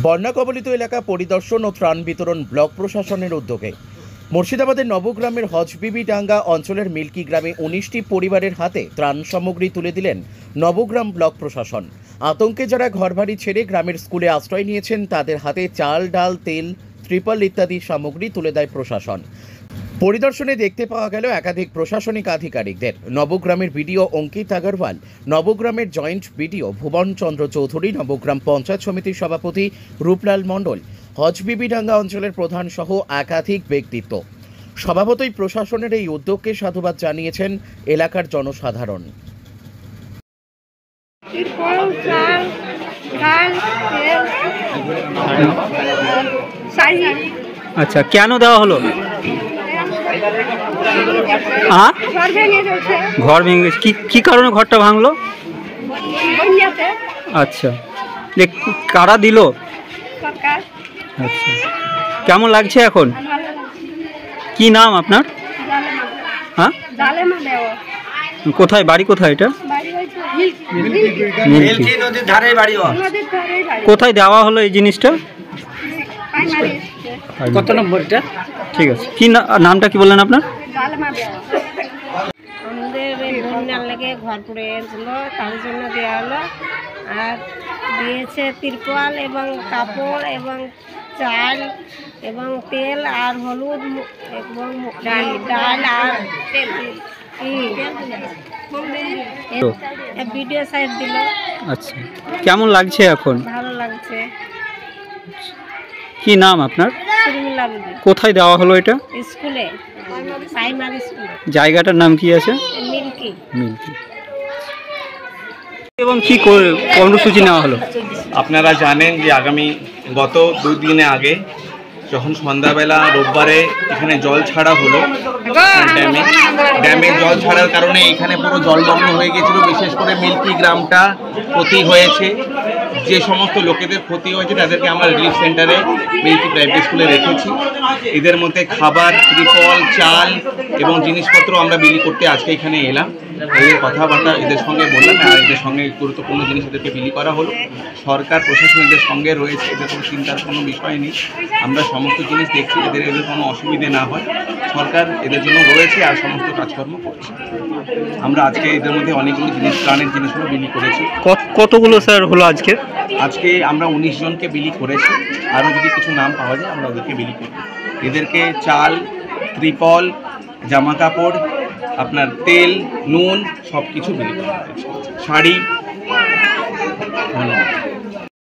বন্যা কবলিত এলাকা পরিদর্শন ও ত্রাণ বিতরণ ব্লক প্রশাসনের উদ্যোগে মুর্শিদাবাদের নবগ্রামের হজবিবিডাঙ্গা অঞ্চলের মিল্কি গ্রামে 19টি পরিবারের হাতে ত্রাণ সামগ্রী তুলে দিলেন নবগ্রাম ব্লক প্রশাসন। আতঙ্কে যারা ঘরবাড়ি ছেড়ে গ্রামের স্কুলে আশ্রয় নিয়েছেন তাদের হাতে চাল, ডাল, তেল, ত্রিপল ইত্যাদি সামগ্রী তুলে দেয় প্রশাসন। পরিদর্শনে দেখতে পাওয়া গেল একাধিক প্রশাসনিক আধিকারিকদের। নবগ্রামের বিডিও অঙ্কিত আগরওয়াল, নবগ্রামের জয়েন্ট বিডিও ভুবন চন্দ্র চৌধুরী, নবগ্রাম পঞ্চায়েত সমিতির সভাপতি রূপলাল মণ্ডল, হজবিবিডাঙ্গা অঞ্চলের প্রধান সহ একাধিক ব্যক্তিত্ব। স্বভাবতই প্রশাসনের এই উদ্যোগকে সাধুবাদ জানিয়েছেন এলাকার জনসাধারণ। আচ্ছা, কেন দেওয়া হলো? ঘর ভেঙে গেছে। কি কারণে ঘরটা ভাঙলো? আচ্ছা, কারা দিল? আচ্ছা, কেমন লাগছে এখন? কি নাম আপনার? হ্যাঁ, কোথায় বাড়ি? কোথায় এটা? কোথায় দেওয়া হলো এই জিনিসটা? কত নম্বর এটা? ঠিক আছে, কি নামটা কি বললেন আপনার? আমাদের বন্যার লেগে ঘর পড়ে গেছিল, তার জন্য দেওয়া হলো। আর দিয়েছে তিরপল এবং কাপড় এবং চাল এবং তেল আর হলুদ এবং ডাল আর ভিডিও সাইড দিল। আচ্ছা, কেমন লাগছে এখন? ভালো লাগছে। কি নাম আপনার? কোথায় দেওয়া হলো এটা? স্কুলে, প্রাইমারি স্কুলে। জায়গাটার নাম কি আছে? মিল্কি। মিল্কি। এবং কি কর্মসূচি নেওয়া হলো? আপনারা জানেন যে গত 2 দিন আগে যখন সন্ধ্যাবেলা রোববারে এখানে জল ছাড়া হলো, ড্যামে জল ছাড়ার কারণে এখানে পুরো জলমগ্ন হয়ে গেছিল। বিশেষ করে মিল্কি গ্রামটা ক্ষতি হয়েছে। যে সমস্ত লোকেদের ক্ষতি হয়েছে তাদেরকে আমরা রিলিফ সেন্টারে মিল্কি প্রাইভেট স্কুলে রেখেছি। এদের মধ্যে খাবার, ত্রিপল, চাল এবং জিনিসপত্র আমরা বিলি করতে আজকে এখানে এলাম। এদের কথাবার্তা এদের সঙ্গে বললাম, আর এদের সঙ্গে গুরুত্বপূর্ণ জিনিস এদেরকে বিলি করা হলো। সরকার প্রশাসন এদের সঙ্গে রয়েছে, এদের কোনো চিন্তার কোনো বিষয় নেই। আমরা সমস্ত জিনিস দেখছি, এদের কোনো অসুবিধে না হয়। সরকার এদের জন্য রয়েছে আর সমস্ত কাজকর্ম করছে। আমরা আজকে এদের মধ্যে অনেকগুলো জিনিস, প্রাণের জিনিসগুলো বিলি করেছি। কতগুলো স্যার হলো আজকে? আজকে আমরা 19 জনকে বিলি করেছি। আরও যদি কিছু নাম পাওয়া যায় আমরা ওদেরকে বিলি করি। এদেরকে চাল, ত্রিপল, জামা কাপড়, আপনার তেল, নুন সব কিছু বিলি করা হয়েছে, শাড়ি। ধন্যবাদ।